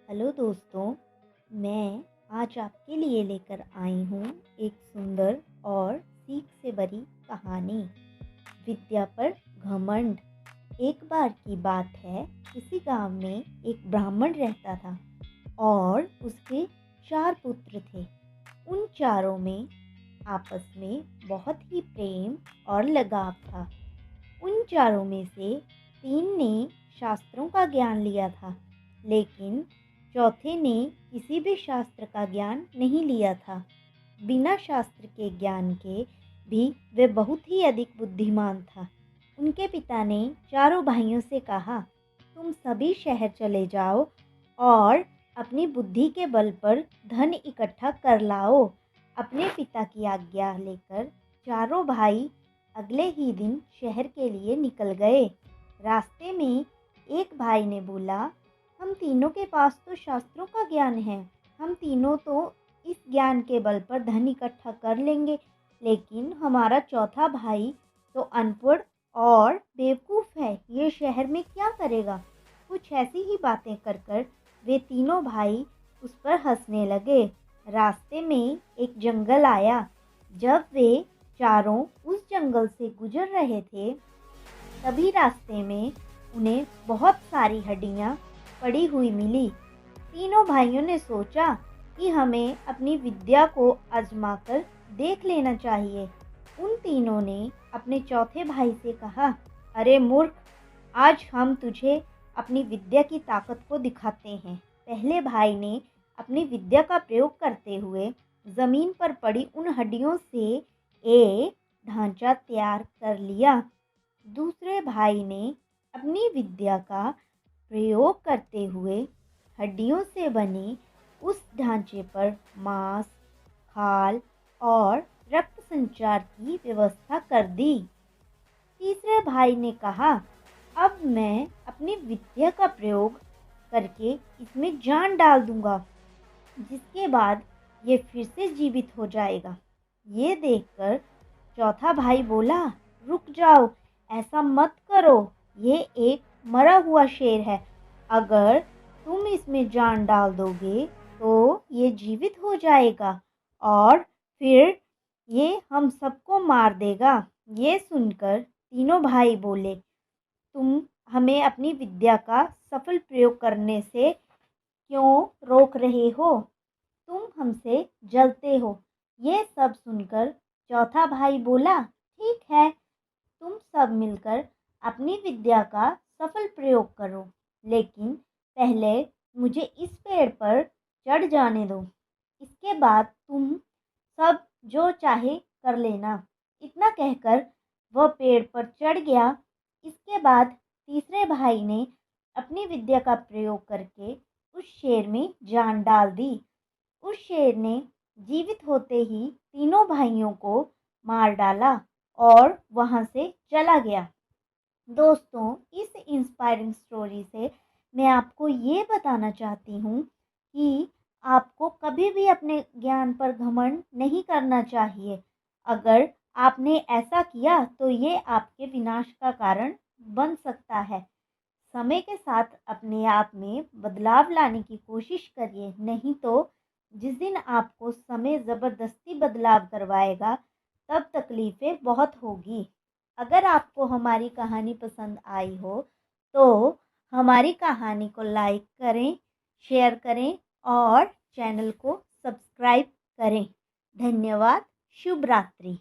Hello दोस्तों, मैं आज आपके लिए लेकर आई हूँ एक सुंदर और सीख से भरी कहानी। विद्या पर घमंड। एक बार की बात है, किसी गांव में एक ब्राह्मण रहता था और उसके 4 पुत्र थे। उन चारों में आपस में बहुत ही प्रेम और लगाव था। उन चारों में से 3 ने शास्त्रों का ज्ञान लिया था, लेकिन चौथे ने किसी भी शास्त्र का ज्ञान नहीं लिया था। बिना शास्त्र के ज्ञान के भी वे बहुत ही अधिक बुद्धिमान था। उनके पिता ने चारों भाइयों से कहा, तुम सभी शहर चले जाओ और अपनी बुद्धि के बल पर धन इकट्ठा कर लाओ। अपने पिता की आज्ञा लेकर चारों भाई अगले ही दिन शहर के लिए निकल गए। रास्ते में एक भाई ने बोला, हम तीनों के पास तो शास्त्रों का ज्ञान है, हम तीनों तो इस ज्ञान के बल पर धन इकट्ठा कर लेंगे, लेकिन हमारा चौथा भाई तो अनपढ़ और बेवकूफ़ है, ये शहर में क्या करेगा। कुछ ऐसी ही बातें कर कर वे तीनों भाई उस पर हंसने लगे। रास्ते में एक जंगल आया। जब वे चारों उस जंगल से गुजर रहे थे, तभी रास्ते में उन्हें बहुत सारी हड्डियां पड़ी हुई मिली। तीनों भाइयों ने सोचा कि हमें अपनी विद्या को आजमाकर देख लेना चाहिए। उन तीनों ने अपने चौथे भाई से कहा, अरे मूर्ख, आज हम तुझे अपनी विद्या की ताकत को दिखाते हैं। पहले भाई ने अपनी विद्या का प्रयोग करते हुए जमीन पर पड़ी उन हड्डियों से एक ढांचा तैयार कर लिया। दूसरे भाई ने अपनी विद्या का प्रयोग करते हुए हड्डियों से बने उस ढांचे पर मांस, खाल और रक्त संचार की व्यवस्था कर दी। तीसरे भाई ने कहा, अब मैं अपनी विद्या का प्रयोग करके इसमें जान डाल दूंगा, जिसके बाद ये फिर से जीवित हो जाएगा। ये देखकर चौथा भाई बोला, रुक जाओ, ऐसा मत करो, ये एक मरा हुआ शेर है। अगर तुम इसमें जान डाल दोगे तो ये जीवित हो जाएगा और फिर ये हम सबको मार देगा। ये सुनकर तीनों भाई बोले, तुम हमें अपनी विद्या का सफल प्रयोग करने से क्यों रोक रहे हो? तुम हमसे जलते हो। ये सब सुनकर चौथा भाई बोला, ठीक है, तुम सब मिलकर अपनी विद्या का सफल प्रयोग करो, लेकिन पहले मुझे इस पेड़ पर चढ़ जाने दो। इसके बाद तुम सब जो चाहे कर लेना। इतना कहकर वह पेड़ पर चढ़ गया। इसके बाद तीसरे भाई ने अपनी विद्या का प्रयोग करके उस शेर में जान डाल दी। उस शेर ने जीवित होते ही तीनों भाइयों को मार डाला और वहां से चला गया। दोस्तों, इस इंस्पायरिंग स्टोरी से मैं आपको ये बताना चाहती हूँ कि आपको कभी भी अपने ज्ञान पर घमंड नहीं करना चाहिए। अगर आपने ऐसा किया तो ये आपके विनाश का कारण बन सकता है। समय के साथ अपने आप में बदलाव लाने की कोशिश करिए, नहीं तो जिस दिन आपको समय ज़बरदस्ती बदलाव करवाएगा, तब तकलीफ़ें बहुत होगी। अगर आपको हमारी कहानी पसंद आई हो, तो हमारी कहानी को लाइक करें, शेयर करें और चैनल को सब्सक्राइब करें। धन्यवाद। शुभ रात्रि।